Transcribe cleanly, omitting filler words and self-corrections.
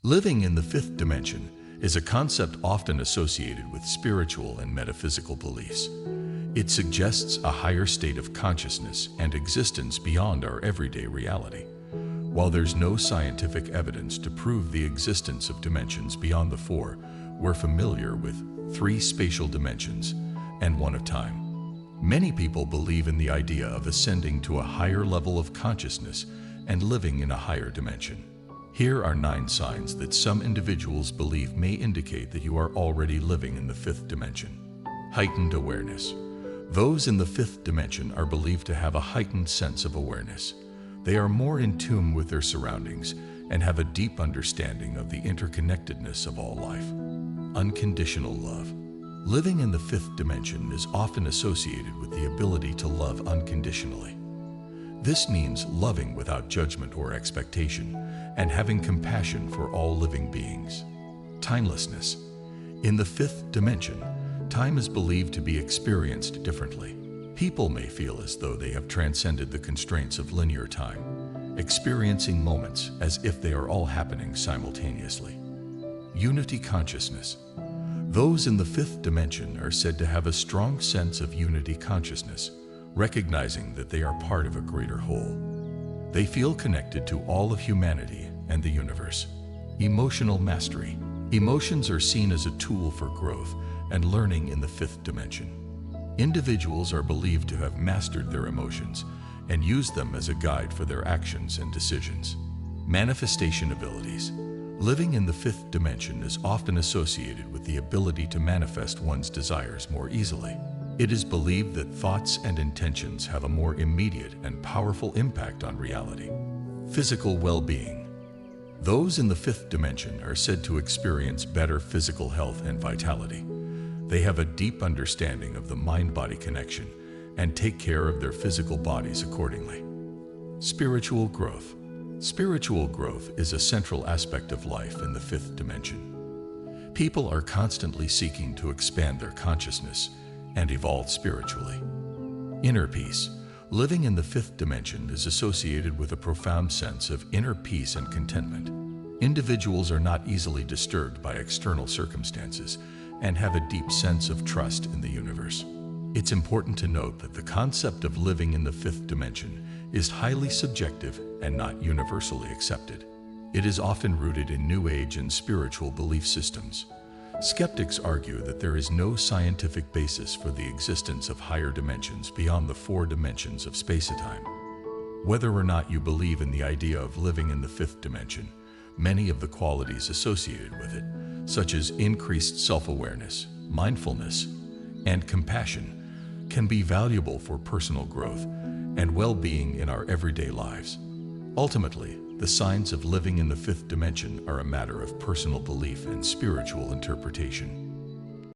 Living in the fifth dimension is a concept often associated with spiritual and metaphysical beliefs. It suggests a higher state of consciousness and existence beyond our everyday reality. While there's no scientific evidence to prove the existence of dimensions beyond the four, we're familiar with 3 spatial dimensions and 1 of time. Many people believe in the idea of ascending to a higher level of consciousness and living in a higher dimension. Here are 9 signs that some individuals believe may indicate that you are already living in the fifth dimension. Heightened awareness. Those in the fifth dimension are believed to have a heightened sense of awareness. They are more in tune with their surroundings and have a deep understanding of the interconnectedness of all life. Unconditional love. Living in the fifth dimension is often associated with the ability to love unconditionally. This means loving without judgment or expectation and having compassion for all living beings. Timelessness. In the fifth dimension, time is believed to be experienced differently. People may feel as though they have transcended the constraints of linear time, experiencing moments as if they are all happening simultaneously. Unity consciousness. Those in the fifth dimension are said to have a strong sense of unity consciousness, recognizing that they are part of a greater whole. They feel connected to all of humanity and the universe. Emotional mastery. Emotions are seen as a tool for growth and learning in the fifth dimension. Individuals are believed to have mastered their emotions and use them as a guide for their actions and decisions. Manifestation abilities. Living in the fifth dimension is often associated with the ability to manifest one's desires more easily. It is believed that thoughts and intentions have a more immediate and powerful impact on reality. Physical well-being. Those in the fifth dimension are said to experience better physical health and vitality. They have a deep understanding of the mind-body connection and take care of their physical bodies accordingly. Spiritual growth. Spiritual growth is a central aspect of life in the fifth dimension. People are constantly seeking to expand their consciousness and evolve spiritually. Inner peace. Living in the fifth dimension is associated with a profound sense of inner peace and contentment. Individuals are not easily disturbed by external circumstances and have a deep sense of trust in the universe. It's important to note that the concept of living in the fifth dimension is highly subjective and not universally accepted. It is often rooted in New Age and spiritual belief systems. Skeptics argue that there is no scientific basis for the existence of higher dimensions beyond the 4 dimensions of space-time. Whether or not you believe in the idea of living in the fifth dimension, many of the qualities associated with it, such as increased self-awareness, mindfulness, and compassion, can be valuable for personal growth and well-being in our everyday lives. Ultimately, the signs of living in the fifth dimension are a matter of personal belief and spiritual interpretation.